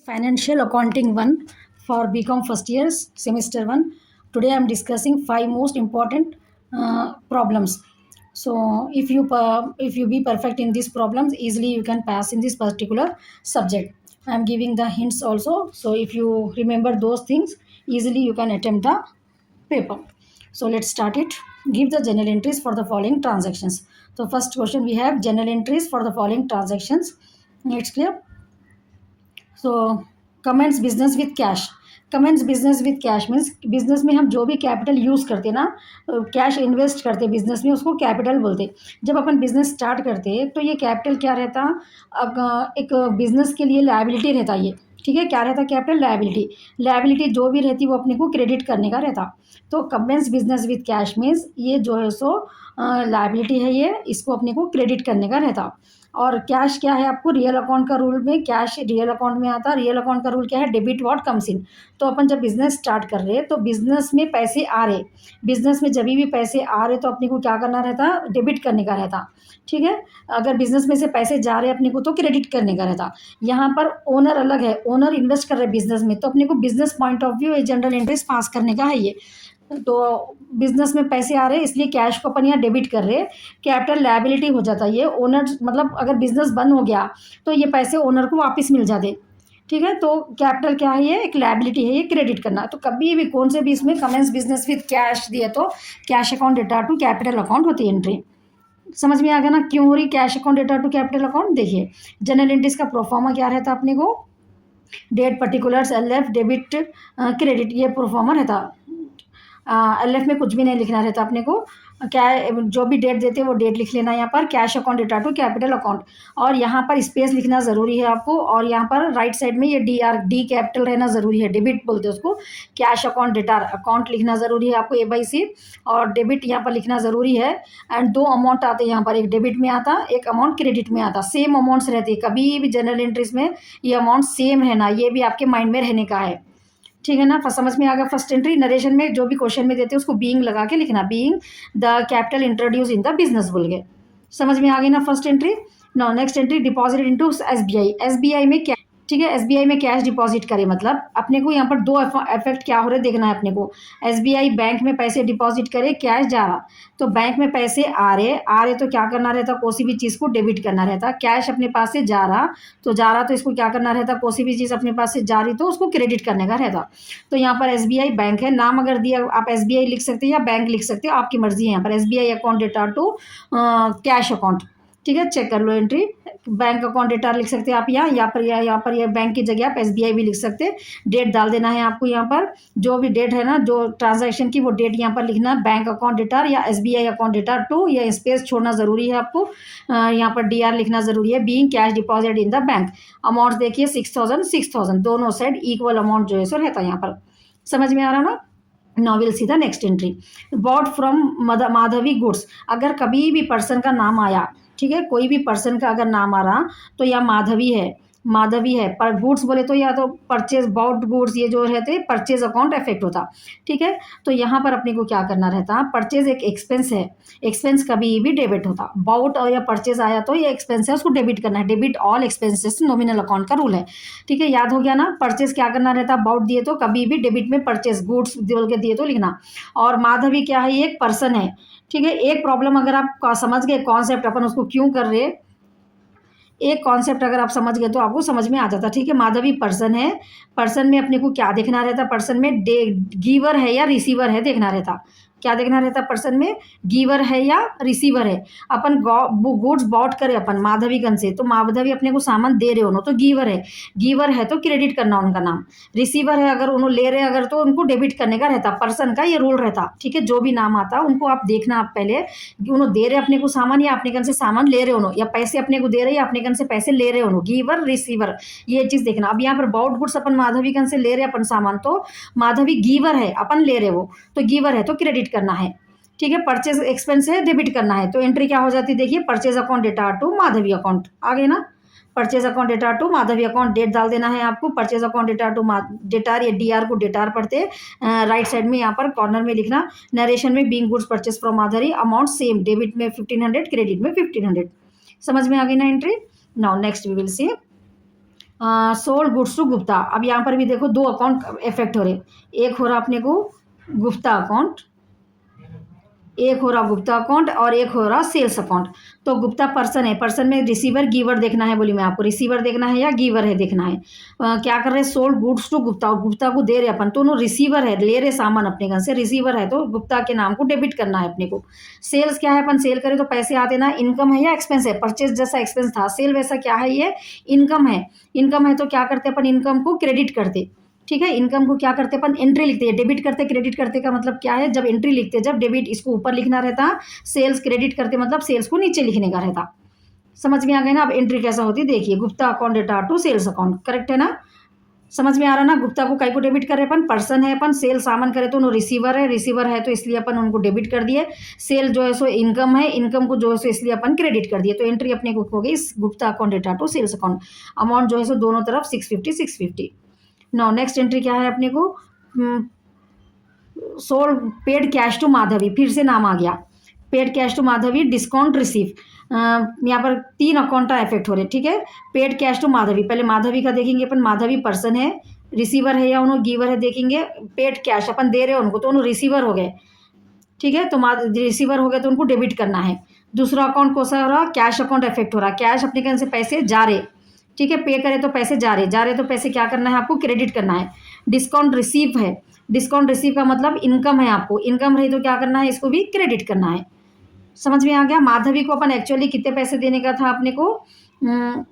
Financial Accounting 1 for BCom first years, semester 1. Today I am discussing 5 most important problems. So if you be perfect in these problems, easily you can pass in this particular subject. I am giving the hints also. So if you remember those things, easily you can attempt the paper. So let's start it. Give the journal entries for the following transactions. So first question, we have journal entries for the following transactions. It's clear. So comments business with cash. Comments business with cash means business में हम जो भी capital use करते ना, cash invest करते business में, उसको capital बोलते. जब अपन बिजनेस स्टार्ट करते तो ये कैपिटल क्या रहता, एक बिजनेस के लिए लायबिलिटी रहता ये. ठीक है, क्या रहता कैपिटल? लायबिलिटी. लायबिलिटी जो भी रहती वो अपने को क्रेडिट करने का रहता. तो comments business with cash means ये जो है सो लायबिलिटी है, ये इसको अपने को क्रेडिट करने का रहता. और कैश क्या है, आपको रियल अकाउंट का रूल में कैश रियल अकाउंट में आता. रियल अकाउंट का रूल क्या है? Debit what comes in. तो अपन जब बिजनेस स्टार्ट कर रहे हैं तो बिजनेस में पैसे आ रहे, बिजनेस में जब भी पैसे आ रहे तो अपने को क्या करना रहता? डेबिट करने का रहता. ठीक है, अगर बिजनेस में से पैसे जा रहे अपने को तो क्रेडिट करने का रहता. यहाँ पर ओनर अलग है, ओनर इन्वेस्ट कर रहे बिजनेस में, तो अपने को business point of view general interest pass करने का है ये. तो बिजनेस में पैसे आ रहे इसलिए कैश को अपन यहाँ डेबिट कर रहे. कैपिटल लायबिलिटी हो जाता है ये. ओनर मतलब अगर बिजनेस बंद हो गया तो ये पैसे ओनर को वापस मिल जाते. ठीक है, तो कैपिटल क्या है? ये एक लायबिलिटी है, ये क्रेडिट करना. तो कभी भी कौन से भी इसमें कमेंस बिजनेस विथ कैश दिए तो cash account data to capital account होती है एंट्री. समझ में आ गया ना क्यों हो रही cash account data to capital account? देखिए जनरल एंट्रीज का प्रोफार्मा क्या रहता अपने को? Date particulars, LF, debit, credit, ये प्रोफार्मा रहता. एल एफ में कुछ भी नहीं लिखना रहता अपने को. क्या जो भी डेट देते हैं वो डेट लिख लेना यहाँ पर. Cash account data to capital account, और यहाँ पर स्पेस लिखना ज़रूरी है आपको. और यहाँ पर राइट साइड में ये डी कैपिटल रहना ज़रूरी है. डेबिट बोलते हैं उसको. कैश अकाउंट डेटा अकाउंट लिखना ज़रूरी है आपको A/C, और डेबिट यहाँ पर लिखना ज़रूरी है. एंड दो अमाउंट आते हैं यहाँ पर, एक डेबिट में आता, एक अमाउंट क्रेडिट में आता. सेम अमाउंट्स रहती है कभी भी जनरल एंट्रीज में, ये अमाउंट सेम रहना, ये भी आपके माइंड में रहने का है. ठीक है ना, समझ में आ गया. फर्स्ट एंट्री नरेशन में जो भी क्वेश्चन में देते हैं उसको बीइंग लगा के लिखना. Being the capital introduce in the business बोल के. समझ में आ गई ना first entry. Now next entry, deposit into SBI. SBI में क्या, ठीक है, SBI में कैश डिपॉजिट करे, मतलब अपने को यहाँ पर दो इफेक्ट क्या हो रहे देखना है अपने को. SBI बैंक में पैसे डिपॉजिट करे, कैश जा रहा, तो बैंक में पैसे आ रहे तो क्या करना रहता? कोई भी चीज़ को डेबिट करना रहता. कैश अपने पास से जा रहा तो इसको क्या करना रहता? कोई भी चीज़ अपने पास से जा रही तो उसको क्रेडिट करने का रहता. तो यहाँ पर SBI बैंक है, नाम अगर दिया आप SBI लिख सकते हैं या बैंक लिख सकते हो, आपकी मर्जी है. यहाँ पर SBI account data to cash account. ठीक है, चेक कर लो एंट्री. बैंक अकाउंट डेटा लिख सकते हैं आप यहाँ पर, यहाँ पर ये बैंक की जगह आप SBI भी लिख सकते हैं. डेट डाल देना है आपको यहाँ पर, जो भी डेट है ना जो ट्रांजैक्शन की वो डेट यहाँ पर लिखना. बैंक अकाउंट डेटा या SBI अकाउंट डेटा टू, या स्पेस छोड़ना ज़रूरी है आपको. यहाँ पर DR लिखना ज़रूरी है. Being cash deposit in the bank. Amount देखिए 6,000 दोनों साइड इक्वल अमाउंट जो है सो रहता है यहाँ पर. समझ में आ रहा ना. Now will see the next entry. Bought from Madhavi goods. अगर कभी भी पर्सन का नाम आया, ठीक है, कोई भी पर्सन का अगर नाम आ रहा तो यह माधवी है. पर गुड्स बोले तो या तो परचेज बाउट गुड्स, ये जो रहते परचेज अकाउंट इफेक्ट होता. ठीक है, तो यहाँ पर अपने को क्या करना रहता? परचेज एक एक्सपेंस है, एक्सपेंस कभी भी डेबिट होता. बाउट और या परचेज आया तो ये एक्सपेंस है, उसको डेबिट करना है. Debit all expenses nominal account का रूल है. ठीक है, याद हो गया ना. परचेज क्या करना रहता? बाउट दिए तो कभी भी डेबिट में परचेज गुड्स बोल के दिए तो लिखना. और माधवी क्या है? ये एक पर्सन है. ठीक है, एक प्रॉब्लम अगर आप समझ गए कॉन्सेप्ट अपन उसको क्यों कर रहे, एक कॉन्सेप्ट अगर आप समझ गए तो आपको समझ में आ जाता. ठीक है, माधवी पर्सन है. पर्सन में अपने को क्या देखना रहता? पर्सन में गिवर है या रिसीवर है देखना रहता. क्या देखना रहता पर्सन में? गिवर है या रिसीवर है. अपन गुड्स बॉट करे अपन माधवीगंज से, तो माधवी अपने को सामान दे रहे हो तो गिवर है. गिवर है तो क्रेडिट करना उनका नाम. रिसीवर है अगर उन्होंने ले रहे अगर तो उनको डेबिट करने का रहता. पर्सन का ये रूल रहता. ठीक है, जो भी नाम आता उनको आप देखना. आप पहले उन्होंने दे रहे अपने को सामान या अपने गन से सामान ले रहे हो, या पैसे अपने को दे रहे या अपने गन से पैसे ले रहे हो. गिवर रिसीवर ये चीज़ देखना. अब यहाँ पर बॉट गुड्स अपन माधवीगंज से ले रहे अपन सामान, तो माधवी गिवर है, अपन ले रहे हो तो गिवर है तो क्रेडिट करना है. ठीक है, परचेज एक्सपेंस है, डेबिट करना है. तो एंट्री क्या हो जाती है? देखिए purchase account data to Madhavi account आ गए ना. Purchase account data to Madhavi account. Date डाल देना है आपको. Purchase account data to debtor या DR को डेटार पढ़ते राइट साइड में यहाँ पर कॉर्नर में लिखना. नरेशन में being goods purchase from Madhavi. Amount same, debit में 1500, क्रेडिट में 1500. समझ में आ गई ना entry. Now next we will see sold goods to Gupta. अब यहाँ पर भी देखो दो अकाउंट इफेक्ट हो रहे, एक हो रहा अपने को गुप्ता अकाउंट, एक हो रहा गुप्ता अकाउंट और एक हो रहा सेल्स अकाउंट। तो गुप्ता पर्सन है, पर्सन में रिसीवर गिवर देखना है, बोली मैं आपको रिसीवर देखना है या गिवर है देखना है। क्या कर रहे हैं, सोल्ड गुड्स टू गुप्ता, और गुप्ता को दे रहे अपन, तो उन्होंने रिसीवर है, ले रहे सामान अपने घर से, रिसीवर है तो गुप्ता के नाम को डेबिट करना है अपने को। सेल्स क्या है, अपन सेल करें तो पैसे आते ना, इनकम है या एक्सपेंस है, परचेज जैसा एक्सपेंस था, सेल वैसा क्या है, ये इनकम है। इनकम है तो क्या करते अपन, इनकम को क्रेडिट करते। ठीक है, इनकम को क्या करते अपन, एंट्री लिखते हैं, डेबिट करते क्रेडिट करते का मतलब क्या है, जब एंट्री लिखते, जब डेबिट इसको ऊपर लिखना रहता, सेल्स क्रेडिट करते मतलब सेल्स को नीचे लिखने का रहता। समझ में आ गया ना। अब एंट्री कैसा होती है देखिए, Gupta account data to sales account, correct है ना, समझ में आ रहा ना। गुप्ता को कई को डेबिट करे अपन, पर्सन है अपन, सेल सामान करे तो उन्होंने रिसीवर है, रिसीवर है तो इसलिए अपन उनको डेबिट कर दिए। सेल जो है सो इनकम है, इनकम को जो है सो इसलिए अपन क्रेडिट कर दिए, तो एंट्री अपने को हो गई इस Gupta account data to sales account. Amount जो है सो दोनों तरफ 650 नाउ नेक्स्ट एंट्री क्या है अपने को, sold paid cash to Madhavi, फिर से नाम आ गया, paid cash to Madhavi discount receive. यहाँ पर 3 अकाउंट का इफेक्ट हो रहे, ठीक है। पेड कैश टू माधवी, पहले माधवी का देखेंगे अपन, माधवी पर्सन है, रिसीवर है या उन्होंने गिवर है देखेंगे। पेड कैश अपन दे रहे हैं उनको तो उन्होंने रिसीवर हो गए, ठीक है, तो रिसीवर हो गए तो उनको डेबिट करना है। दूसरा अकाउंट कौन सा हो रहा, कैश अकाउंट इफेक्ट हो रहा, कैश अपने कहीं से पैसे जा रहे, ठीक है, पे करे तो पैसे जा रहे, जा रहे तो पैसे क्या करना है आपको, क्रेडिट करना है। डिस्काउंट रिसीव है, डिस्काउंट रिसीव का मतलब इनकम है, आपको इनकम रही तो क्या करना है, इसको भी क्रेडिट करना है। समझ में आ गया। माधवी को अपन एक्चुअली कितने पैसे देने का था अपने को,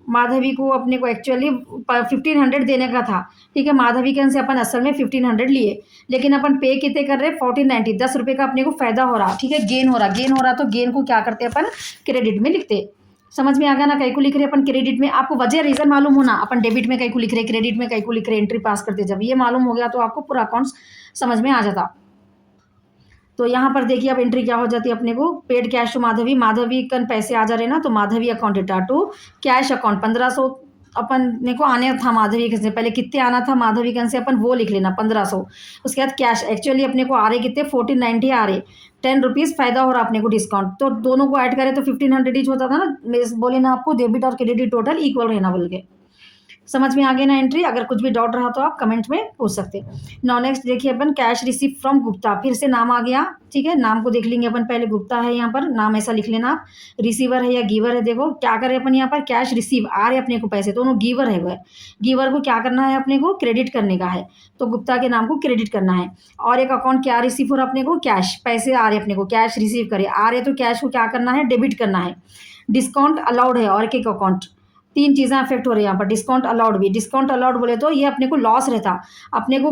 माधवी को अपने को एक्चुअली 1500 देने का था, ठीक है। माधवी के से अपन असल में 1500 लिए, लेकिन अपन पे कितने कर रहे हैं, 1490, 10 रुपये का अपने को फायदा हो रहा, ठीक है, गेन हो रहा, गेन हो रहा, तो गेन को क्या करते अपन, क्रेडिट में लिखते। समझ में आ गया ना। कई को लिख रहे अपन क्रेडिट में, आपको वजह रीजन मालूम होना, अपन डेबिट में कई को लिख रहे, क्रेडिट में कई को लिख रहे, एंट्री पास करते, जब ये मालूम हो गया तो आपको पूरा अकाउंट्स समझ में आ जाता। तो यहाँ पर देखिए अब एंट्री क्या हो जाती है अपने को, paid cash to Madhavi, Madhavi कन पैसे आ जा रहे ना, तो Madhavi account data to cash account 1500 अपन ने को आने था माधवी के से पहले, कितने आना था माधवी कन से, अपन वो लिख लेना 1500। उसके बाद कैश एक्चुअली अपने को आ रहे कितने, 1490 आ रहे, 10 रुपीज़ फायदा हो रहा अपने को डिस्काउंट, तो दोनों को ऐड करें तो 1500 ईच होता था ना। बोले ना आपको, डेबिट और क्रेडिट टोटल इक्वल रहना बोल के। समझ में आ गई ना एंट्री। अगर कुछ भी डाउट रहा तो आप कमेंट में पूछ सकते हैं। नाउ नेक्स्ट देखिए अपन, कैश रिसीव फ्रॉम गुप्ता, फिर से नाम आ गया, ठीक है, नाम को देख लेंगे अपन, पहले गुप्ता है यहाँ पर, नाम ऐसा लिख लेना आप, रिसीवर है या गिवर है, देखो क्या करें अपन यहाँ पर, कैश रिसीव आ रहे अपने को पैसे, तो उन्होंने गिवर है वह, गिवर को क्या करना है अपने को, क्रेडिट करने का है, तो गुप्ता के नाम को क्रेडिट करना है। और एक अकाउंट क्या रिसीव हो रहा अपने को, कैश, पैसे आ रहे अपने को, कैश रिसीव करे, आ रहे तो कैश को क्या करना है, डेबिट करना है। डिस्काउंट अलाउड है, और एक अकाउंट, 3 चीज़ें अफेक्ट हो रही है यहाँ पर। डिस्काउंट अलाउड भी, डिस्काउंट अलाउड बोले तो ये अपने को लॉस रहता, अपने को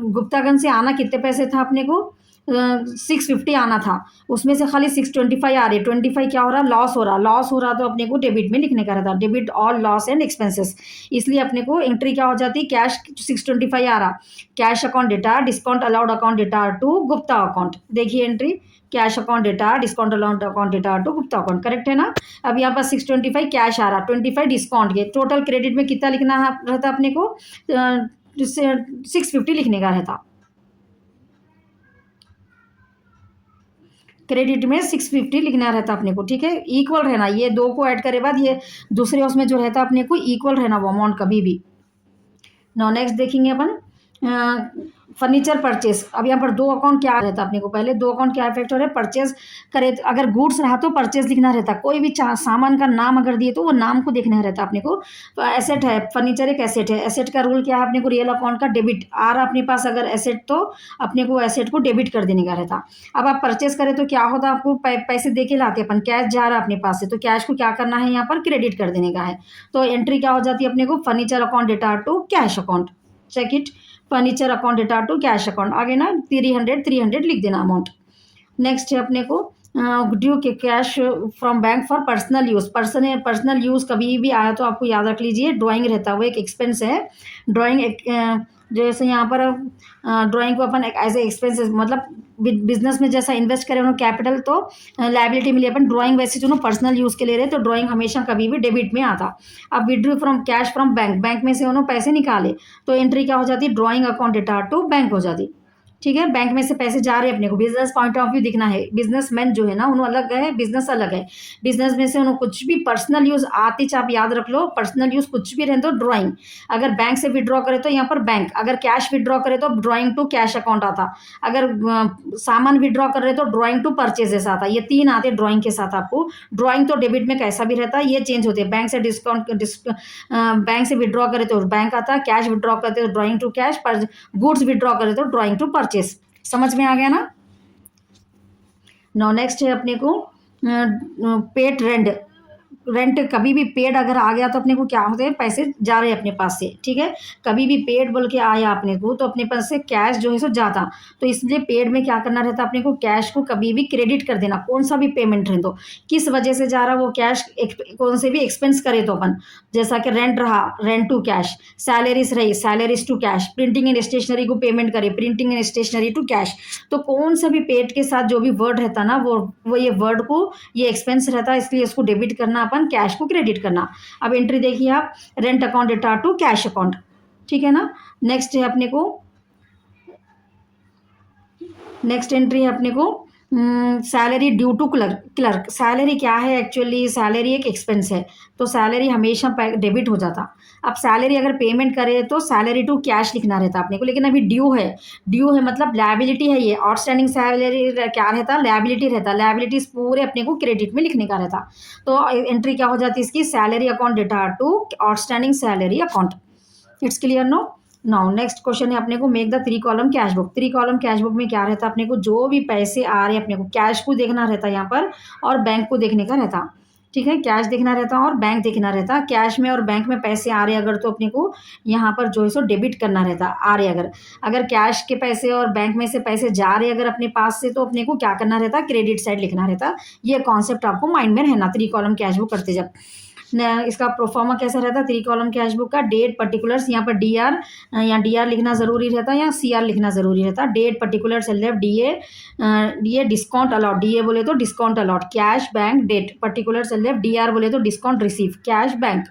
गुप्तागंज से आना कितने पैसे था अपने को, 650 आना था, उसमें से खाली 625 आ रहे, 25 क्या हो रहा, लॉस हो रहा, लॉस हो रहा तो अपने को डेबिट में लिखने का रहता, debit all loss and expenses. इसलिए अपने को एंट्री क्या हो जाती, कैश 625 आ रहा, cash account data discount allowed account data to Gupta account, देखिए entry, cash account data discount allowed account data to Gupta account, correct है ना। अब यहाँ पर 625 कैश आ रहा, 25 डिस्काउंट के, टोटल क्रेडिट में कितना लिखना रहता अपने को, 650 लिखने का रहता, क्रेडिट में 650 लिखना रहता अपने को, ठीक है, इक्वल रहना, ये दो को ऐड करे बाद ये दूसरे उसमें जो रहता अपने को इक्वल रहना वो अमाउंट कभी भी। नाउ नेक्स्ट देखेंगे अपन, फर्नीचर परचेस। अब यहाँ पर 2 अकाउंट क्या रहता अपने को, पहले 2 अकाउंट क्या इफेक्ट हो रहे, परचेज करे, अगर गुड्स रहा तो परचेज लिखना रहता, कोई भी सामान का नाम अगर दिए तो वो नाम को देखना रहता अपने को। तो एसेट है, फर्नीचर एक एसेट है, एसेट का रूल क्या है अपने को, रियल अकाउंट का डेबिट आ रहा अपने पास अगर एसेट, तो अपने को एसेट को डेबिट कर देने का रहता। अब आप परचेस करें तो क्या होता, आपको पैसे दे के लाते अपन, कैश जा रहा अपने पास से, तो कैश को क्या करना है यहाँ पर, क्रेडिट कर देने का है। तो एंट्री क्या हो जाती है अपने को, furniture account data to cash account, check it, furniture account data to cash account, आगे ना 300 लिख देना अमाउंट। नेक्स्ट है अपने को ड्यू के cash from bank for personal use, personal use कभी भी आया तो आपको याद रख लीजिए, ड्राइंग रहता है वो एक एक्सपेंस है, ड्राइंग जैसे यहाँ पर ड्राइंग को अपन एज ए एक्सपेंसेस, मतलब बिजनेस में जैसा इन्वेस्ट करें उन्होंने कैपिटल तो लाइबिलिटी मिली, अपन ड्राइंग वैसे जो पर्सनल यूज़ के ले रहे, तो ड्राइंग हमेशा कभी भी डेबिट में आता। अब withdrew from cash from bank, bank में से उन्होंने पैसे निकाले, तो एंट्री क्या हो जाती, drawing account data to bank हो जाती, ठीक है, बैंक में से पैसे जा रहे हैं अपने को, बिजनेस पॉइंट ऑफ व्यू दिखना है। बिजनेसमैन जो है ना उन्होंने अलग है, बिजनेस अलग है। बिजनेस में से उन्होंने कुछ भी पर्सनल यूज आती आप याद रख लो, पर्सनल यूज कुछ भी रहने तो ड्राइंग। अगर बैंक से विड्रॉ करे तो यहाँ पर बैंक, अगर कैश विड्रॉ करे तो ड्राइंग टू कैश अकाउंट आता। अगर सामान विड्रॉ कर रहे तो ड्राइंग टू परचेजेस आता। ये तीन आते ड्राइंग के साथ आपको। ड्राइंग तो डेबिट में कैसा भी रहता है, ये चेंज होते हैं। बैंक से बैंक से विड्रॉ करे तो बैंक आता, कैश विड्रॉ करते तो ड्राइंग टू कैश, पर गुड्स विड्रॉ करे तो ड्राइंग टू परचेस। समझ में आ गया ना। नाउ नेक्स्ट है अपने को पेड रेंट। रेंट कभी भी पेड अगर आ गया तो अपने को क्या होते हैं, पैसे जा रहे हैं अपने पास से। ठीक है, कभी भी पेड बोल के आया अपने को तो अपने पास से कैश जो है सो जाता। तो इसलिए पेड में क्या करना रहता, अपने को कैश को कभी भी क्रेडिट कर देना, कौन सा भी पेमेंट रहे तो। किस वजह से जा रहा वो कैश, कौन से भी एक्सपेंस करे तो अपन, जैसा कि रेंट रहा रेंट टू कैश, सैलरीज रही salaries to cash, printing and stationery को पेमेंट करे printing and stationery to cash. तो कौन सा भी पेड के साथ जो भी वर्ड रहता ना वो ये वर्ड को ये एक्सपेंस रहता है, इसलिए इसको डेबिट करना अपन, कैश को क्रेडिट करना। अब एंट्री देखिए आप, rent account data to cash account. ठीक है ना। नेक्स्ट है अपने को, नेक्स्ट एंट्री है अपने को salary due to clerk. Salary क्या है एक्चुअली, सैलरी एक एक्सपेंस है, तो सैलरी हमेशा डेबिट हो जाता। अब सैलरी अगर पेमेंट करे तो सैलरी टू कैश लिखना रहता अपने को, लेकिन अभी ड्यू है। ड्यू है मतलब लायबिलिटी है, ये आउटस्टैंडिंग सैलरी क्या रहता, लायबिलिटी रहता। लायबिलिटीज पूरे अपने को क्रेडिट में लिखने का रहता। तो एंट्री क्या हो जाती है इसकी, salary account data to outstanding salary account. It's clear no. Now next question है अपने को, make the 3 column cash book. 3 column cash book में क्या रहता है, अपने को जो भी पैसे आ रहे हैं अपने को, कैश को देखना रहता है यहाँ पर, और बैंक को देखने का रहता। ठीक है, कैश देखना रहता और बैंक देखना रहता। कैश में और बैंक में पैसे आ रहे अगर तो अपने को यहाँ पर जो है सो डेबिट करना रहता। आ रहे अगर कैश के पैसे और बैंक में से पैसे जा रहे अगर अपने पास से, तो अपने को क्या करना रहता, क्रेडिट साइड लिखना रहता। ये कॉन्सेप्ट आपको माइंड में रहना 3 कॉलम कैश बुक करते जब। इसका प्रोफॉर्मा कैसा रहता है 3 कॉलम कैश बुक का, डेट पर्टिकुलर्स, यहाँ पर डी आर, यहाँ डी आर लिखना जरूरी रहता है, या सी आर लिखना जरूरी रहता। Date particulars left, D A discount allowed, D A बोले तो discount allowed, cash bank date particulars left, D R बोले तो डिस्काउंट रिसीव कैश बैंक।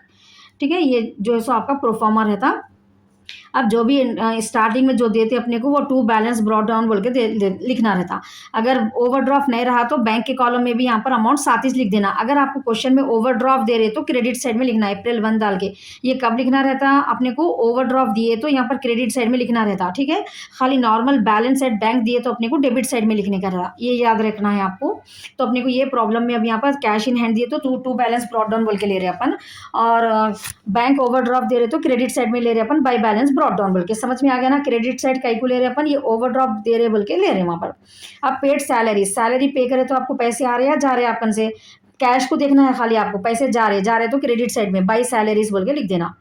ठीक है, ये जो है सो आपका प्रोफॉर्मा रहता। अब जो भी स्टार्टिंग में जो देते अपने को वो टू बैलेंस ब्रॉड डाउन बोल के लिखना रहता। अगर ओवरड्राफ्ट नहीं रहा तो बैंक के कॉलम में भी यहाँ पर अमाउंट साथ ही लिख देना। अगर आपको क्वेश्चन में ओवरड्राफ्ट दे रहे तो क्रेडिट साइड में लिखना है, अप्रैल 1 डाल के। ये कब लिखना रहता अपने को, ओवरड्राफ्ट दिए तो यहाँ पर क्रेडिट साइड में लिखना रहता। ठीक है, खाली नॉर्मल बैलेंस एट बैंक दिए तो अपने को डेबिट साइड में लिखने का रहता, ये याद रखना है आपको। तो अपने को ये प्रॉब्लम में अब यहाँ पर कैश इन हैंड दिए तो टू बैलेंस ब्रॉड डाउन बोल के ले रहे अपन, और बैंक ओवरड्राफ्ट दे रहे तो क्रेडिट साइड में ले रहे अपन बाय बैलेंस ब्रॉड डाउन बोल के। समझ में आ गया ना, क्रेडिट साइड कई को ले रहे अपन, ये ओवरड्राफ्ट दे रहे बोल के ले रहे वहां पर। अब पेड सैलरी, सैलरी पे करे तो आपको पैसे आ रहे हैं या जा रहे हैं अपन से, कैश को देखना है खाली आपको, पैसे जा रहे तो क्रेडिट साइड में बाई सैलरीज बोल के लिख देना।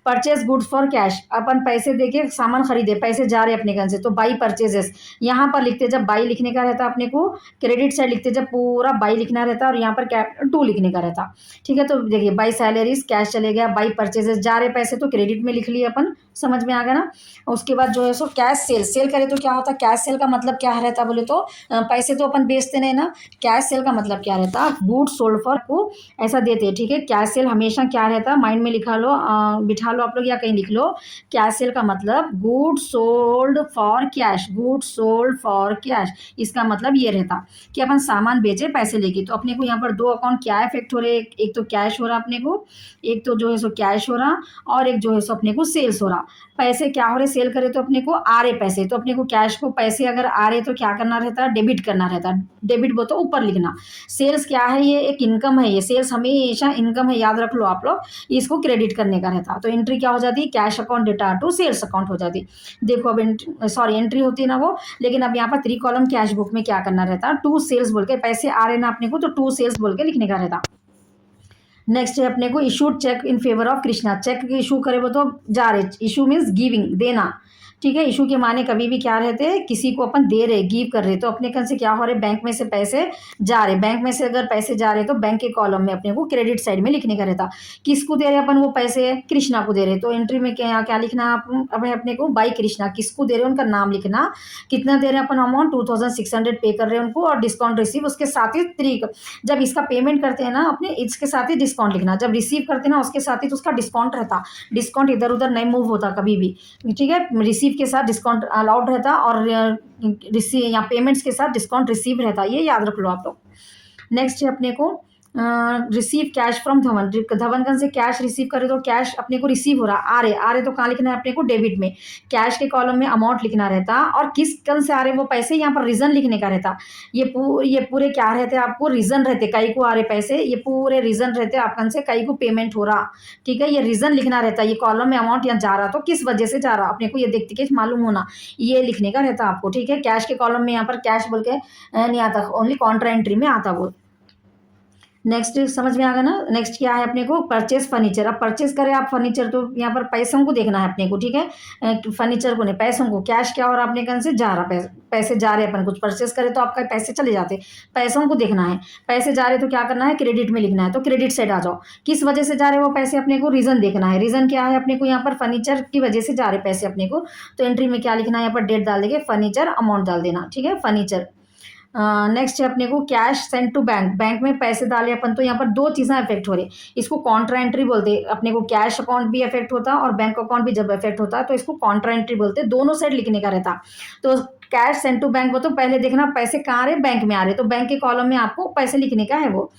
परचेज गुड्स फॉर कैश, अपन पैसे देके सामान खरीदे, पैसे जा रहे अपने घर से तो बाई परचेजेस, यहाँ पर लिखते जब बाई लिखने का रहता अपने को, क्रेडिट साइड लिखते जब पूरा बाई लिखना रहता, और यहाँ पर कैपिटल 2 लिखने का रहता। ठीक है, तो देखिए बाई सैलरीज कैश चले गया, बाई परचेजेस जा रहे पैसे तो क्रेडिट में लिख लिए अपन। समझ में आ गया ना। उसके बाद जो है सो कैश सेल, सेल करे तो क्या होता, कैश सेल का मतलब क्या रहता बोले तो पैसे तो अपन बेचते नहीं ना, कैश सेल का मतलब क्या रहता, गुड सोल्ड फॉर को ऐसा देते हैं। ठीक है, कैश सेल हमेशा क्या रहता, माइंड में लिखा लो, बिठा लो आप लोग या कहीं लिख लो। कैश सेल का मतलब good sold for cash, good sold for cash. इसका मतलब ये रहता कि अपन सामान बेचे पैसे लेके। तो अपने को यहाँ पर 2 अकाउंट क्या इफेक्ट हो रहे, एक तो कैश हो रहा अपने को, एक तो जो है सो कैश हो रहा, और एक जो है सो अपने को सेल्स हो रहा। पैसे क्या हो रहे, सेल करे तो अपने को आ रहे पैसे, तो अपने को कैश को पैसे अगर आ रहे तो क्या करना रहता है, डेबिट करना रहता है। डेबिट वो तो ऊपर लिखना। सेल्स क्या है, ये एक इनकम है, ये सेल्स हमेशा इनकम है, याद रख लो आप लोग, इसको क्रेडिट करने का रहता। तो एंट्री क्या हो जाती है, cash account data to sales account हो जाती। देखो अब एंट्री होती है ना वो, लेकिन अब यहाँ पर 3 कॉलम कैश बुक में क्या करना रहता, टू सेल्स बोल के, पैसे आ रहे ना अपने को तो टू सेल्स बोल के लिखने का रहता। नेक्स्ट है अपने को issued cheque in favour of Krishna. Cheque issue करे वो तो जा रहे, इशू मीन्स गिविंग देना। ठीक है, इशू के माने कभी भी क्या रहते हैं, किसी को अपन दे रहे, गिव कर रहे, तो अपने कन से क्या हो रहे, बैंक में से पैसे जा रहे। बैंक में से अगर पैसे जा रहे तो बैंक के कॉलम में अपने को क्रेडिट साइड में लिखने का रहता। किसको दे रहे अपन वो पैसे, कृष्णा को दे रहे, तो एंट्री में क्या क्या लिखना अब अपने को, बाई कृष्णा, किसको दे रहे उनका नाम लिखना, कितना दे रहे अपन अमाउंट 2600 पे कर रहे हैं उनको, और डिस्काउंट रिसीव उसके साथ ही 3, जब इसका पेमेंट करते हैं ना अपने, इसके साथ ही डिस्काउंट लिखना, जब रिसीव करते हैं ना उसके साथ ही तो उसका डिस्काउंट रहता। डिस्काउंट इधर उधर नहीं मूव होता कभी भी। ठीक है, रिसीव रिसीव के साथ डिस्काउंट अलाउड रहता और रिसीव या पेमेंट्स के साथ डिस्काउंट रिसीव रहता, ये याद रख लो आप लोग। नेक्स्ट है अपने को रिसीव कैश फ्रॉम धवन, धवनगन से कैश रिसीव करे तो कैश अपने को रिसीव हो रहा, आ रहे तो कहाँ लिखना है अपने को, डेबिट में। कैश के कॉलम में अमाउंट लिखना रहता और किस कन से आ रहे वो पैसे, यहाँ पर रीजन लिखने का रहता। ये पूरे क्या रहते आपको, रीजन रहते, कई को आ रहे पैसे, ये पूरे रीजन रहते आपकन से कई को पेमेंट हो रहा, ठीक है। ये रीजन लिखना रहता, ये कॉलम में अमाउंट यहाँ जा रहा तो किस वजह से जा रहा अपने को ये देखते कि मालूम होना, ये लिखने का रहता आपको, ठीक है। कैश के कॉलम में यहाँ पर कैश बोल के नहीं आता, ओनली कॉन्ट्रा एंट्री में आता वो। नेक्स्ट समझ में आ गया ना। नेक्स्ट क्या है अपने को, परचेस फर्नीचर। अब परचेस करें आप फर्नीचर तो यहाँ पर पैसों को देखना है अपने को, ठीक है। फर्नीचर को नहीं, पैसों को। कैश क्या और अपने कन से जा रहा, पैसे जा रहे, अपन कुछ परचेस करें तो आपका पैसे चले जाते, पैसों को देखना है। पैसे जा रहे तो क्या करना है, क्रेडिट में लिखना है, तो क्रेडिट साइड आ जाओ। किस वजह से जा रहे वो पैसे अपने को, रीजन देखना है। रीजन क्या है अपने को, यहाँ पर फर्नीचर की वजह से जा रहे पैसे अपने को, तो एंट्री में क्या लिखना है, यहाँ पर डेट डाल देंगे, फर्नीचर अमाउंट डाल देना, ठीक है, फर्नीचर। नेक्स्ट है अपने को cash send to bank, bank में पैसे डाले अपन तो यहाँ पर दो चीज़ें इफेक्ट हो रही, इसको कॉन्ट्रा एंट्री बोलते हैं। अपने को कैश अकाउंट भी इफेक्ट होता है और बैंक अकाउंट भी जब इफेक्ट होता है तो इसको कॉन्ट्रा एंट्री बोलते हैं, दोनों साइड लिखने का रहता। तो कैश सेंड टू बैंक वो तो पहले देखना पैसे कहाँ आ रहे, बैंक में आ रहे, तो बैंक के कॉलम में आपको पैसे लिखने का है वो।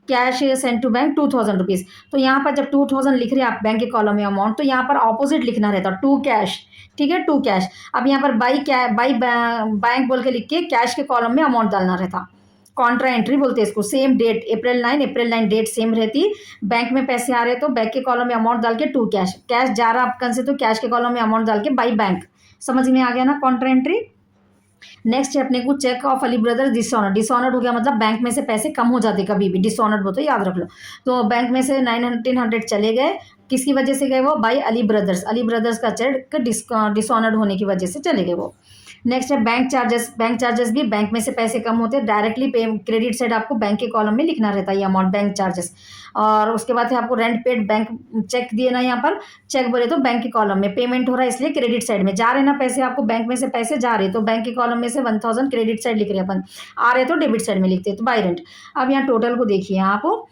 Cash send to bank 2000 rupees, तो यहाँ पर जब 2000 लिख रहे हैं आप बैंक के कॉलम में अमाउंट, तो यहाँ पर ऑपोजिट लिखना रहता टू कैश, ठीक है, टू कैश। अब यहाँ पर बाई बैंक बोल के लिख के कैश के कॉलम में अमाउंट डालना रहता, कॉन्ट्रा एंट्री बोलते हैं इसको। Same date April 9 date same रहती, बैंक में पैसे आ रहे तो बैंक के कॉलम में अमाउंट डाल के टू कैश, कैश जा रहा आपकन से तो कैश के कॉलम में अमाउंट डाल के बाई बैंक। समझ में आ गया ना कॉन्ट्रा एंट्री। नेक्स्ट है अपने को cheque of Ali brothers dishonoured. Dishonoured हो गया मतलब बैंक में से पैसे कम हो जाते, कभी भी डिसऑनर्ड हो तो याद रख लो। तो बैंक में से 900 चले गए, किसकी वजह से गए वो, by Ali brothers, Ali brothers का चेक डिसऑनर्ड होने की वजह से चले गए वो। नेक्स्ट है बैंक चार्जेस। बैंक चार्जेस भी बैंक में से पैसे कम होते हैं, डायरेक्टली क्रेडिट साइड आपको बैंक के कॉलम में लिखना रहता है ये अमाउंट, बैंक चार्जेस। और उसके बाद है आपको रेंट पेड, बैंक चेक दिए ना, यहाँ पर चेक बोले तो बैंक के कॉलम में पेमेंट हो रहा है इसलिए क्रेडिट साइड में जा रहे ना पैसे, आपको बैंक में से पैसे जा रहे तो बैंक के कॉलम में से 1000 क्रेडिट साइड लिख रहे अपन, आ रहे तो डेबिट साइड में लिखते तो बाई रेंट। अब यहाँ टोटल को देखिए आप,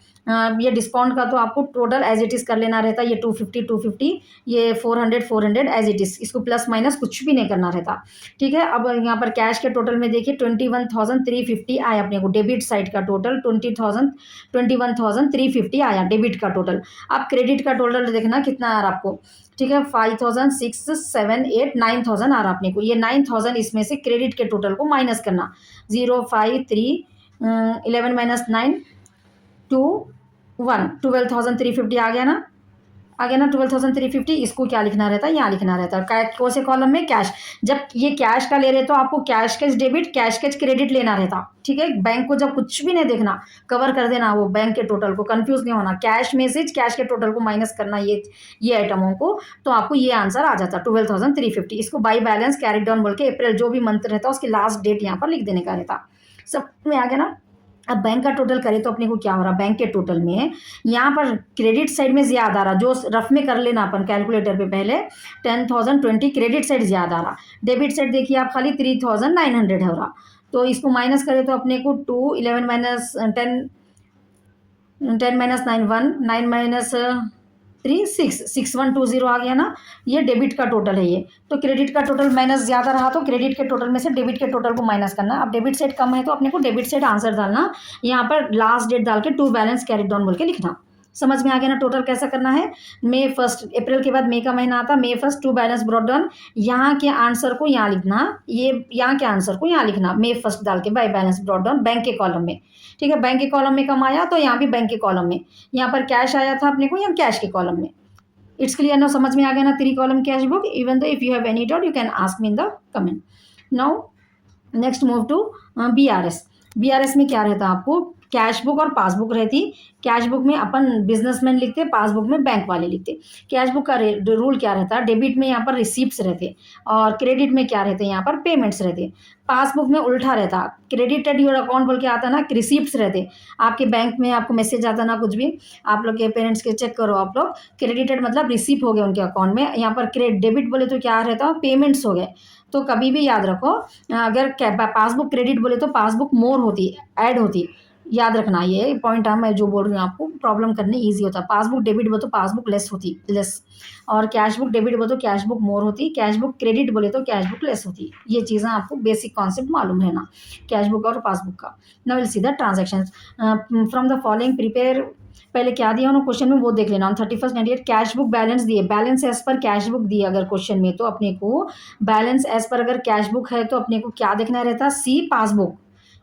ये डिस्काउंट का तो आपको टोटल एज इट इज़ कर लेना रहता है, ये 250 ये 400 एज इट इज़, इसको प्लस माइनस कुछ भी नहीं करना रहता, ठीक है। अब यहाँ पर कैश के टोटल में देखिए 21,350 आया अपने को, डेबिट साइड का टोटल 21,350 आया डेबिट का टोटल। अब क्रेडिट का टोटल देखना कितना आ रहा आपको, ठीक है, 5,000 6 7 8 9,000 आ रहा अपने को। ये 9,000 इसमें से क्रेडिट के टोटल को माइनस करना, 0 5 3 11 माइनस 9 2 1 12,350 आ गया ना, 12,350। इसको क्या लिखना रहता है, यहाँ लिखना रहता है कौन से कॉलम में, कैश। जब ये कैश का ले रहे तो आपको cash cash debit cash cash credit लेना रहता, ठीक है। बैंक को जब कुछ भी नहीं देखना, कवर कर देना वो बैंक के टोटल को, कंफ्यूज नहीं होना, कैश में से कैश के टोटल को माइनस करना ये आइटमों को, तो आपको ये आंसर आ जाता 12,350। इसको बाई बैलेंस कैरी डाउन बोल के अप्रैल जो भी मंथ रहता उसकी लास्ट डेट यहाँ पर लिख देने का रहता। सब में आ गया ना। अब बैंक का टोटल करें तो अपने को क्या हो रहा, बैंक के टोटल में यहाँ पर क्रेडिट साइड में ज़्यादा आ रहा, जो रफ में कर लेना अपन कैलकुलेटर पे पहले, 10,020 क्रेडिट साइड ज़्यादा आ रहा, डेबिट साइड देखिए आप खाली 3,900 हो रहा। तो इसको माइनस करें तो अपने को 2 11 माइनस 10 माइनस 9 1 9 माइनस 3 6 6120 आ गया ना, ये डेबिट का टोटल है ये। तो क्रेडिट का टोटल माइनस ज़्यादा रहा तो क्रेडिट के टोटल में से डेबिट के टोटल को माइनस करना। अब डेबिट साइड कम है तो अपने को डेबिट साइड आंसर डालना, यहाँ पर लास्ट डेट डाल के टू बैलेंस कैरी डाउन बोल के लिखना। समझ में आ गया ना टोटल कैसा करना है। मई 1 अप्रैल के बाद मई का महीना आता, May 1 to balance brought down, यहाँ के आंसर को यहाँ लिखना, ये यहाँ के आंसर को यहाँ लिखना, May 1 डाल के by balance brought down bank के कॉलम में, ठीक है। बैंक के कॉलम में कम आया तो यहाँ भी बैंक के कॉलम में, यहाँ पर कैश आया था अपने को यहाँ कैश के कॉलम में। इट्स क्लियर ना, समझ में आ गया ना। 3 column cash book, even though if you have any doubt you can ask me in the comment. Now next move to BRS। BRS में क्या रहता है आपको, कैश बुक और पासबुक रहती। कैश बुक में अपन बिजनेसमैन लिखते, पासबुक में बैंक वाले लिखते। कैश बुक का रूल क्या रहता है, डेबिट में यहाँ पर रिसीप्ट्स रहते और क्रेडिट में क्या रहते हैं, यहाँ पर पेमेंट्स रहते। पासबुक में उल्टा रहता, क्रेडिटेड योर अकाउंट बोल के आता ना, रिसीप्ट्स रहते। आपके बैंक में आपको मैसेज आता ना, कुछ भी आप लोग के पेरेंट्स के चेक करो आप लोग, क्रेडिटेड मतलब रिसीप हो गए उनके अकाउंट में। यहाँ पर डेबिट बोले तो क्या रहता, पेमेंट्स हो गए। तो कभी भी याद रखो, अगर पासबुक क्रेडिट बोले तो पासबुक मोर होती, ऐड होती, याद रखना, ये पॉइंट मैं जो बोल रही हूँ आपको, प्रॉब्लम करने ईजी होता है। पासबुक डेबिट बोले तो पासबुक लेस होती, लेस, और कैश बुक डेबिट बोले तो कैश बुक मोर होती, कैश बुक क्रेडिट बोले तो कैश बुक लेस होती। ये चीज़ें आपको बेसिक कॉन्सेप्ट मालूम रहना कैश बुक और पासबुक का। Now will see the transaction from the following prepare. पहले क्या दिया उन्होंने क्वेश्चन में वो देख लेना। ऑन 31/98 कैश बुक बैलेंस दिए, balance as per cash book दिए अगर क्वेश्चन में, तो अपने को बैलेंस एज पर अगर कैश बुक है तो अपने को क्या देखना रहता, सी पासबुक।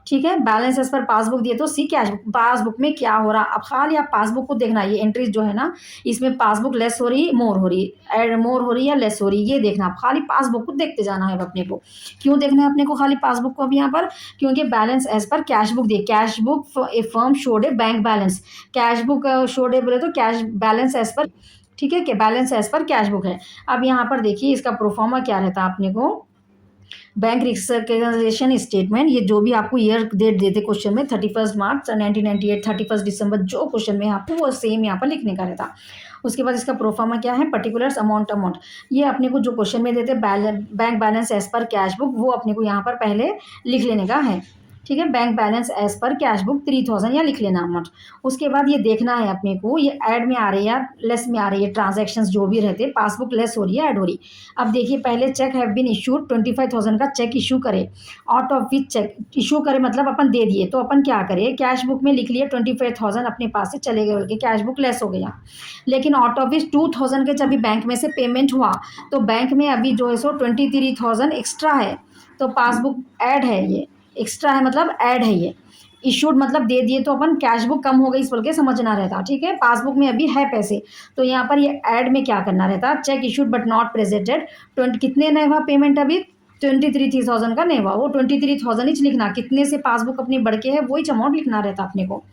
ठीक है, बैलेंस एज पर पासबुक दिए तो सी कैश बुक। पासबुक में क्या हो रहा, अब खाली आप पासबुक को देखना, ये एंट्रीज जो है ना इसमें पासबुक लेस हो रही, मोर हो रही, एड मोर हो रही या लेस हो रही, ये देखना। खाली पासबुक को देखते जाना है अपने को। क्यों देखना है अपने को खाली पासबुक को अब यहाँ पर, क्योंकि balance as per cash book दिए, cash book a firm showed a bank balance, cash book showed a बोले तो कैश बैलेंस एज पर, ठीक है, कि balance as per cash book है। अब यहाँ पर देखिए इसका प्रोफॉर्मा क्या रहता है अपने को, बैंक रिकन्सिलिएशन स्टेटमेंट, ये जो भी आपको ईयर डेट देते क्वेश्चन में 31 मार्च 1998, 31 दिसंबर, जो क्वेश्चन में आपको वो सेम यहाँ पर लिखने का रहता। उसके बाद इसका प्रोफार्मा क्या है, पर्टिकुलर्स अमाउंट, ये अपने को जो क्वेश्चन में देते bank balance as per cash book, वो अपने को यहाँ पर पहले लिख लेने का है। ठीक है, bank balance as per cash book 3000 या लिख लेना अमाउंट। उसके बाद ये देखना है अपने को, ये ऐड में आ रही है या लेस में आ रही है, ट्रांजैक्शंस जो भी रहते, पासबुक लेस हो रही है ऐड हो रही। अब देखिए पहले चेक हैव बीन इशूड 25,000 का चेक इशू करे, out of which cheque issue करे मतलब अपन दे दिए, तो अपन क्या करें, कैश बुक में लिख लिए 25,000 अपने पास से चले गए, बोल के कैश बुक लेस हो गया। लेकिन आउट ऑफ विच 2,000 के जब भी बैंक में से पेमेंट हुआ, तो बैंक में अभी जो है सो 23,000 एक्स्ट्रा है, तो पासबुक ऐड है, ये एक्स्ट्रा है मतलब ऐड है, ये इशूड मतलब दे दिए, तो अपन कैश बुक कम हो गई इस बोल के समझना रहता। ठीक है, पासबुक में अभी है पैसे, तो यहाँ पर ये ऐड में क्या करना रहता, check issued but not presented, 20 कितने नहीं हुआ पेमेंट अभी, 23,000 का नहीं हुआ, वो 23,000 ही लिखना, कितने से पासबुक अपनी बढ़ के है वही अमाउंट लिखना रहता अपने को।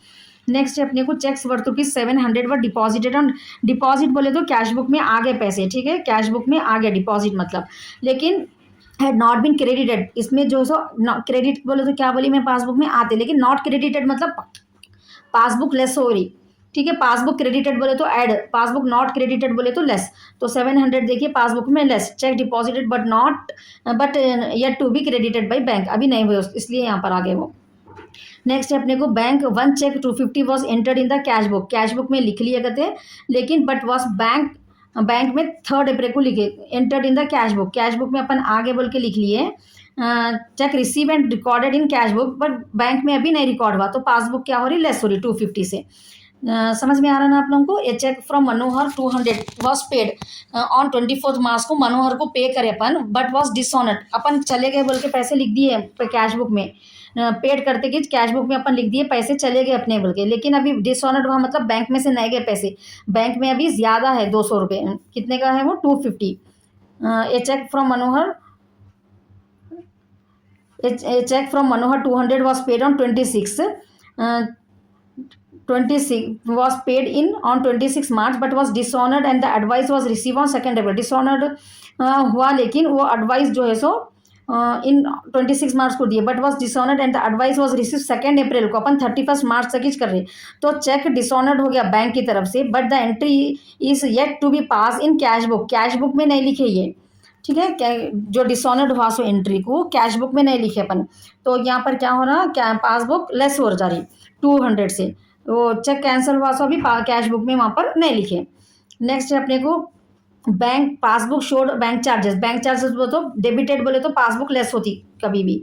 नेक्स्ट अपने को cheques worth ₹700 were deposited on, deposit बोले तो कैश बुक में आ गए पैसे, ठीक है, कैश बुक में आ गए डिपॉजिट मतलब, लेकिन हैड नॉट बीन क्रेडिटेड, इसमें जो सो क्रेडिट बोले तो क्या बोली मैं, पासबुक में आते, लेकिन नॉट क्रेडिटेड मतलब पासबुक लेस हो रही। ठीक है, पासबुक क्रेडिटेड बोले तो ऐड, पासबुक नॉट क्रेडिटेड बोले तो लेस, तो 700 देखिए पासबुक में less, cheque deposited but not but yet to be credited by bank, अभी नहीं हुए इसलिए यहाँ पर आ गए वो। नेक्स्ट है अपने को bank one cheque 250 was entered in the cash book में लिख लिया करते, लेकिन बट वॉज बैंक में 3 अप्रैल को लिखे, entered in the cash book में अपन आगे बोल के लिख लिए, check receive and recorded in cash book, but bank में अभी नहीं रिकॉर्ड हुआ, तो पासबुक क्या हो रही, लेस हो रही 250 से। समझ में आ रहा ना आप लोगों को। A cheque from Manohar 200 was paid on 24 March को, मनोहर को पे करे अपन, बट वॉज डिसऑनर्ड, अपन चले गए बोल के पैसे लिख दिए कैश बुक में, पेड करते कि कैश बुक में अपन लिख दिए पैसे चले गए अपने बोल के, लेकिन अभी डिसऑनर्ड हुआ मतलब बैंक में से नहीं गए पैसे, बैंक में अभी ज़्यादा है 200 रुपये, कितने का है वो 250। A cheque from Manohar, a check from Manohar 200 was paid on 26 was paid in on 26 March but was dishonored and the advice was received on 2nd April। dishonored हुआ, लेकिन वो एडवाइस जो है सो इन 26 मार्च को दिए, but was dishonoured and the advice was receive 2nd अप्रैल को, अपन 31 मार्च तक ही कर रहे, तो चेक डिसऑनर्ड हो गया बैंक की तरफ से, but the entry is yet to be pass in cash book में नहीं लिखे ये। ठीक है, क्या जो डिसऑनर्ड हुआ सो एंट्री को कैश बुक में नहीं लिखे अपन, तो यहाँ पर क्या हो रहा, क्या पासबुक लेस हो जा रही 200 से, वो चेक कैंसिल हुआ सो अभी कैश बुक में वहाँ पर नहीं लिखे। नेक्स्ट है अपने को bank passbook showed bank charges बोले तो डेबिटेड बोले तो पासबुक लेस होती कभी भी,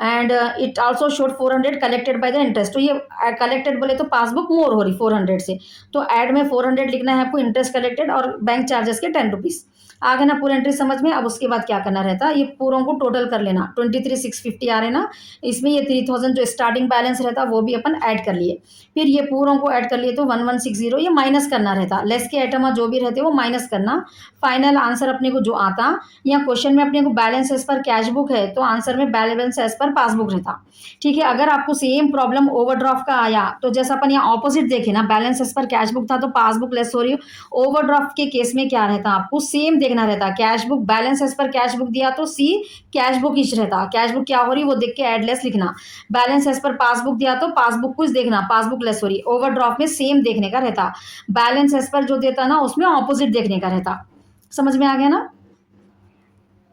and it also showed 400 collected by the interest, तो ये कलेक्टेड बोले तो पासबुक मोर हो रही 400 से, तो ऐड में 400 लिखना है आपको, इंटरेस्ट कलेक्टेड और बैंक चार्जेस के 10 रुपीज़। आ गया ना पूरा एंट्री समझ में। अब उसके बाद क्या करना रहता है, ये पूरों को टोटल कर लेना, 23,650 आ रहे ना, इसमें ये 3,000 जो स्टार्टिंग बैलेंस रहता वो भी अपन ऐड कर लिए, फिर ये पूरों को ऐड कर लिए तो 1160, ये माइनस करना रहता, लेस के आइटम जो भी रहते वो माइनस करना, फाइनल आंसर अपने को जो आता, या क्वेश्चन में अपने को balance as per cash book है तो आंसर में बैलेंस एज पर पासबुक रहता। ठीक है, अगर आपको सेम प्रॉब्लम ओवरड्राफ्ट का आया तो जैसा अपन यहाँ ऑपोजिट देखे ना, balance as per cash book था तो पासबुक लेस हो रही, ओवरड्राफ्ट के केस में क्या रहता आपको सेम देखना रहता, cash book balance as per cash book दिया तो सी कैश बुक इच रहता, कैश बुक क्या हो रही वो देख के एड लेस लिखना, बैलेंस एज पर पासबुक दिया तो पासबुक कुछ देखना, पासबुक लेस हो रही, ओवरड्राफ्ट में सेम देखने का रहता, बैलेंस एज पर जो देता ना उसमें ऑपोजिट देखने का रहता। समझ में आ गया ना।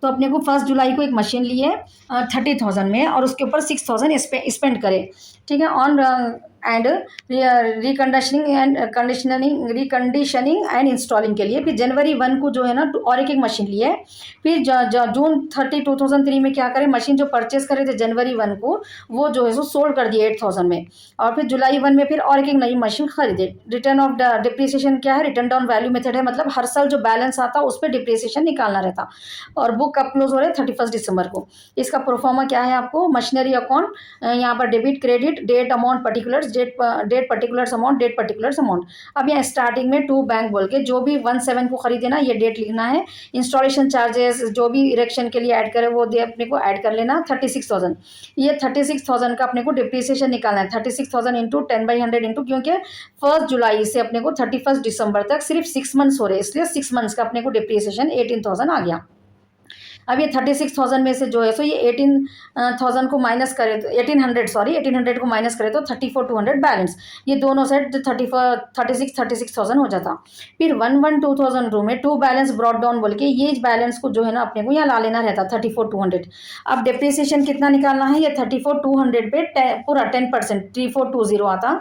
तो अपने को 1 जुलाई को एक मशीन लिए 30,000 में और उसके ऊपर 6,000 स्पेंड करे। ठीक है, on and reconditioning and installing के लिए। फिर जनवरी 1 को जो है ना और एक मशीन ली है। फिर जून 30 2003 में क्या करें, मशीन जो परचेस करे थे जनवरी 1 को वो जो है सो सोल्ड कर दिए 8,000 में। और फिर जुलाई 1 में फिर और एक नई मशीन खरीदे। रिटर्न ऑफ डिप्रिसिएशन क्या है, रिटर्न डाउन वैल्यू मेथड है, मतलब हर साल जो बैलेंस आता उस पर डिप्रिसिएशन निकालना रहता। और बुक कब क्लोज हो रहा है 31 दिसंबर को। इसका प्रोफार्मा क्या है आपको, मशीनरी अकाउंट, यहाँ पर debit credit, date amount particulars, date particulars amount, date particulars amount. अब यहाँ स्टार्टिंग में टू बैंक बोल के जो भी 1/7 को खरीदे ना ये डेट लिखना है। इंस्टॉलेशन चार्जेस जो भी इरेक्शन के लिए ऐड करे वो दे अपने को ऐड कर लेना 36,000। ये 36,000 का अपने को डिप्रिसिएशन निकालना है। 36,000 इंटू 10/100 इंटू, क्योंकि 1 जुलाई से अपने को 31 दिसंबर तक सिर्फ 6 मंथ्स हो रहे हैं, इसलिए 6 मंथ्स का अपने को डिप्रिसिएशन 18,000 आ गया। अब ये 36,000 में से जो है सो ये 18,000 को माइनस करे तो 1800 को माइनस करे तो 34,200 बैलेंस। ये दोनों सेट 36,000 हो जाता। फिर 1,12,200 में टू बैलेंस ब्रॉड डाउन बोल के ये बैलेंस को जो है ना अपने को यहाँ ला लेना रहता 34,200। अब डिप्रिसिएशन कितना निकालना है, ये 34,200 पे पूरा 10% 3420 आता।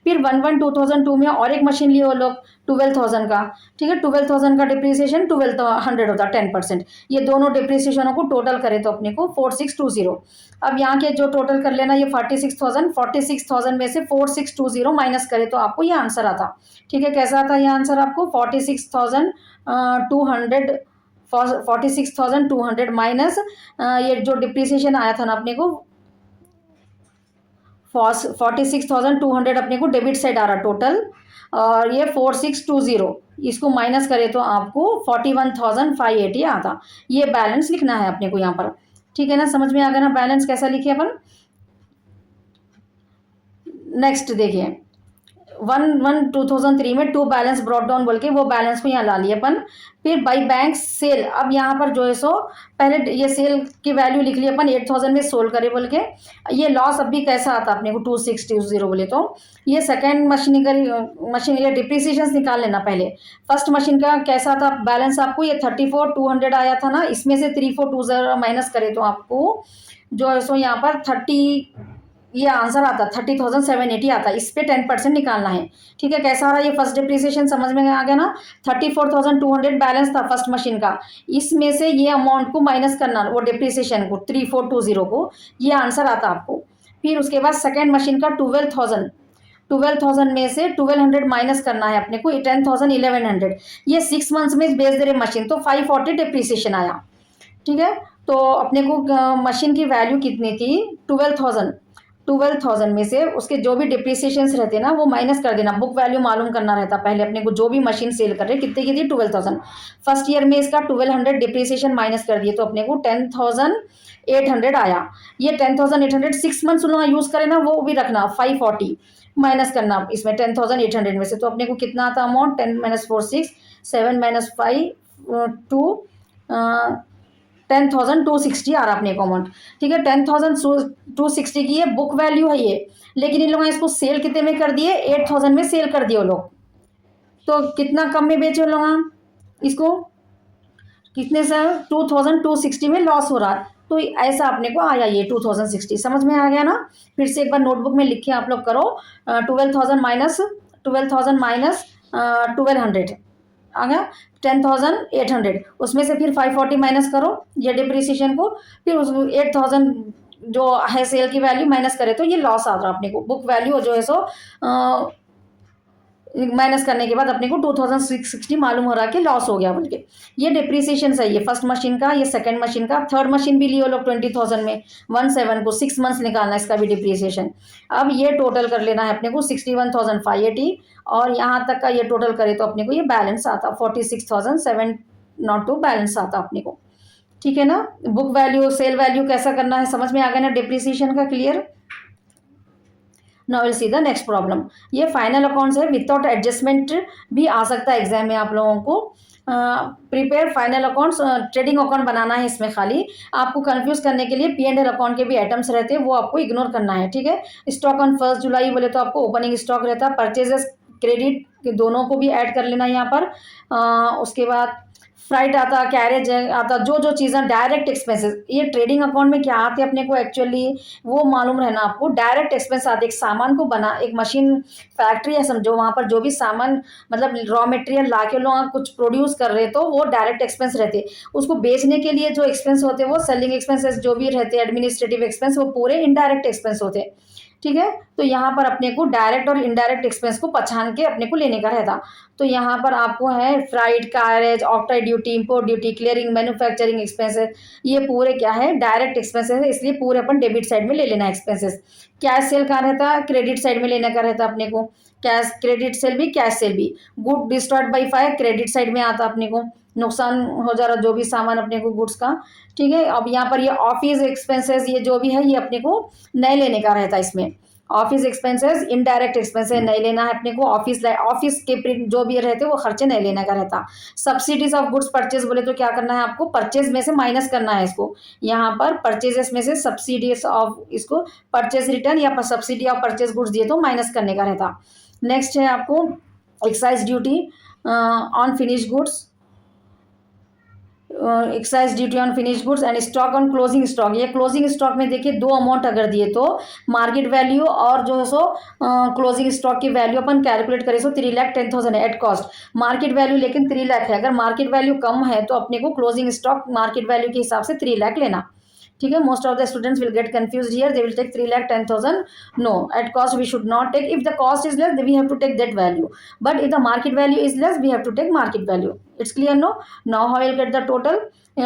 फिर 1,12,202 में और एक मशीन लिए वो लोग 12,000 का, ठीक है। 12,000 का डिप्रिसिएशन 1,200 होता 10%। ये दोनों डिप्रिसिएशनों को टोटल करें तो अपने को 4,620। अब यहाँ के जो टोटल कर लेना, ये 46,000 में से 4,620 माइनस करें तो आपको ये आंसर आता, ठीक है। कैसा आता ये आंसर आपको, 46,200 माइनस ये जो डिप्रिसिएशन आया था ना अपने को 46,200 अपने को डेबिट साइड आ रहा टोटल, और ये 4,620 इसको माइनस करें तो आपको 41,580 आता। ये बैलेंस लिखना है अपने को यहाँ पर, ठीक है ना। समझ में आ गया ना बैलेंस कैसा लिखे अपन। नेक्स्ट देखिए 1/1/2003 में टू बैलेंस ब्रॉड डाउन बोल के वो बैलेंस को यहाँ ला लिया अपन। फिर बाई बैंक सेल, अब यहाँ पर जो है सो पहले ये सेल की वैल्यू लिख लिया अपन 8,000 में सोल्ड करे बोल के। ये लॉस अब भी कैसा आता अपने को 2,620 बोले तो ये सेकेंड मशीन ये डिप्रिसिएशन निकाल लेना पहले। फर्स्ट मशीन का कैसा था बैलेंस आपको, ये 34,200 आया था ना, इसमें से 3,420 माइनस करे तो आपको जो है सो यहाँ पर 30 ये आंसर आता 30,780 आता। इस पे 10% निकालना है, ठीक है। कैसा आ रहा है ये फर्स्ट डिप्रिसिएशन समझ में आ गया ना। 34,200 बैलेंस था फर्स्ट मशीन का, इसमें से ये अमाउंट को माइनस करना वो डिप्रिसिएशन को 3,420 को, ये आंसर आता आपको। फिर उसके बाद सेकेंड मशीन का 12,000 में से 1,200 माइनस करना है अपने को 10,000 1,100। ये 6 मंथ्स में बेच दे रहे मशीन तो 540 डिप्रिसिएशन आया, ठीक है। तो अपने को मशीन की वैल्यू कितनी थी 12,000 में से उसके जो भी डिप्रिसिएशंस रहते ना वो माइनस कर देना। बुक वैल्यू मालूम करना रहता पहले अपने को, जो भी मशीन सेल कर रहे कितने की थी 12,000। फर्स्ट ईयर में इसका 1,200 डिप्रिसिएशन माइनस कर दिए तो अपने को 10,800 आया। ये 10,800 6 मंथ्स उन्होंने यूज़ करे ना वो भी रखना 540 माइनस करना इसमें 10,800 में से, तो अपने को कितना आता अमाउंट 10 - 4 6 7 - 5 2 10,260 आ रहा अपने को अमाउंट, ठीक है। 10,260 की ये बुक वैल्यू है ये, लेकिन इन लोगों ने इसको सेल कितने में कर दिए 8,000 में सेल कर दिए वो लोग। तो कितना कम में बेचे वो लोग इसको, कितने से 2,260 में लॉस हो रहा है। तो ऐसा अपने को आया ये 2,060, समझ में आ गया ना। फिर से एक बार नोटबुक में लिख के आप लोग करो 12,000 माइनस 1,200 आ गया 10,800, उसमें से फिर 540 माइनस करो ये डिप्रिसिएशन को, फिर उस 8,000 जो है सेल की वैल्यू माइनस करे तो ये लॉस आ रहा अपने को। बुक वैल्यू जो है सो माइनस करने के बाद अपने को 2,660 मालूम हो रहा है कि लॉस हो गया बोल के। ये डिप्रिसिएशन सही है फर्स्ट मशीन का, ये सेकंड मशीन का। थर्ड मशीन भी लिए लोग 20,000 में 1/7 को 6 मंथ्स निकालना है इसका भी डिप्रिसिएशन। अब ये टोटल कर लेना है अपने को 61,580, और यहाँ तक का ये टोटल करे तो अपने को ये बैलेंस आता 46,702 बैलेंस आता अपने को, ठीक है ना। बुक वैल्यू सेल वैल्यू कैसा करना है समझ में आ गया ना डिप्रिसिएशन का, clear. Now will see the next problem. ये फाइनल अकाउंट्स है, विदाउट एडजस्टमेंट भी आ सकता है एग्जाम में आप लोगों को। Prepare final accounts, trading account बनाना है इसमें। खाली आपको कंफ्यूज करने के लिए P&L अकाउंट के भी आइटम्स रहते हैं वो आपको इग्नोर करना है, ठीक है। स्टॉक ऑन 1 जुलाई बोले तो आपको ओपनिंग स्टॉक रहता है, परचेजेस क्रेडिट दोनों को भी ऐड कर लेना यहाँ पर। उसके बाद फ्राइट आता, कैरेज आता, जो जो चीज़ें डायरेक्ट एक्सपेंसेस, ये ट्रेडिंग अकाउंट में क्या आते हैं अपने को एक्चुअली वो मालूम रहना आपको। डायरेक्ट एक्सपेंस आते, एक सामान को बना, एक मशीन फैक्ट्री है समझो, वहाँ पर जो भी सामान मतलब रॉ मटेरियल ला के लोग कुछ प्रोड्यूस कर रहे तो वो डायरेक्ट एक्सपेंस रहते। उसको बेचने के लिए जो एक्सपेंस होते हैं वो सेलिंग एक्सपेंसेस जो भी रहते हैं, एडमिनिस्ट्रेटिव एक्सपेंस, वो पूरे इनडायरेक्ट एक्सपेंस होते हैं। ठीक है, तो यहाँ पर अपने को डायरेक्ट और इनडायरेक्ट एक्सपेंस को पहचान के अपने को लेने का रहता। तो यहाँ पर आपको है freight, carriage, octroi duty, import duty, clearing, manufacturing expenses, ये पूरे क्या है डायरेक्ट एक्सपेंसेस है, इसलिए पूरे अपन डेबिट साइड में ले लेना एक्सपेंसेस। कैश सेल कहाँ रहता है, क्रेडिट साइड में लेने का रहता अपने को। कैश क्रेडिट सेल भी, कैश सेल भी। Good destroyed by fire credit side में आता अपने को, नुकसान हो जा रहा जो भी सामान अपने को गुड्स का। ठीक है, अब यहाँ पर ये ऑफिस एक्सपेंसेस ये जो भी है ये अपने को नए लेने का रहता है इसमें। ऑफिस एक्सपेंसेस इनडायरेक्ट एक्सपेंसेस नहीं लेना है अपने को। ऑफिस ऑफिस के जो भी रहते हैं वो खर्चे नहीं लेने का रहता। सब्सिडीज ऑफ गुड्स परचेज बोले तो क्या करना है आपको, परचेज में से माइनस करना है इसको। यहाँ पर परचेजेस में से सब्सिडीज ऑफ इसको परचेज रिटर्न या सब्सिडी ऑफ परचेज गुड्स दिए तो माइनस करने का रहता। नेक्स्ट है आपको excise duty on finish goods, excise duty on finish goods and stock on closing stock. ये क्लोजिंग स्टॉक में देखिए दो अमाउंट अगर दिए तो मार्केट वैल्यू और जो है सो क्लोजिंग स्टॉक की वैल्यू अपन कैलकुलेट करें सो 3,10,000 है एट कॉस्ट। मार्केट वैल्यू लेकिन 3 लाख है, अगर मार्केट वैल्यू कम है तो अपने को क्लोजिंग स्टॉक मार्केट वैल्यू के हिसाब से 3 लाख लेना। ठीक है, most of the students will get confused here, they will take 3,10,000। No, at cost we should not take, if the cost is less we have to take that value, but if the market value is less we have to take market value. It's clear no. Now how will get the total.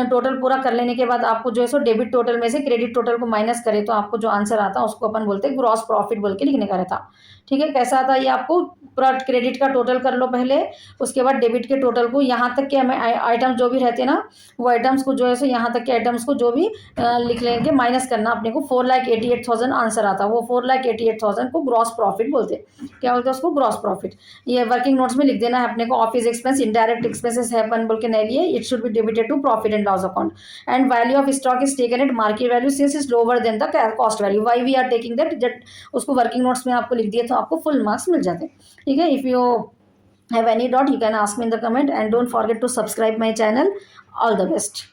Total पूरा कर लेने के बाद आपको जो है so debit total में से क्रेडिट टोटल को माइनस करे तो आपको जो आंसर आता है उसको अपन बोलते हैं ग्रॉस प्रॉफिट बोल के लिखने का रहता। ठीक है, कैसा आता है ये आपको पूरा क्रेडिट का टोटल कर लो पहले, उसके बाद डेबिट के टोटल को, यहाँ तक के हमें आइटम्स जो भी रहते हैं ना वो आइटम्स को जो है सो यहाँ तक के आइटम्स को जो भी लिख लेंगे माइनस करना अपने को। 4,88,000 आंसर आता, वो 4,88,000 को ग्रॉस प्रॉफिट बोलते हैं। क्या बोलते हैं उसको, ग्रॉस प्रॉफिट। ये वर्किंग नोट्स में लिख देना है अपने को। ऑफिस एक्सपेंस इनडायरेक्ट एक्सपेंसेस है अपन बोल के नहीं लिए, it should be debited to profit and loss account and value of stock is taken at market value since is lower than the cost value, why we are taking that. उसको working notes में आपको लिख दिए तो आपको full marks मिल जाते हैं। ठीक है, if you have any doubt you can ask me in the comment and don't forget to subscribe my channel. All the best.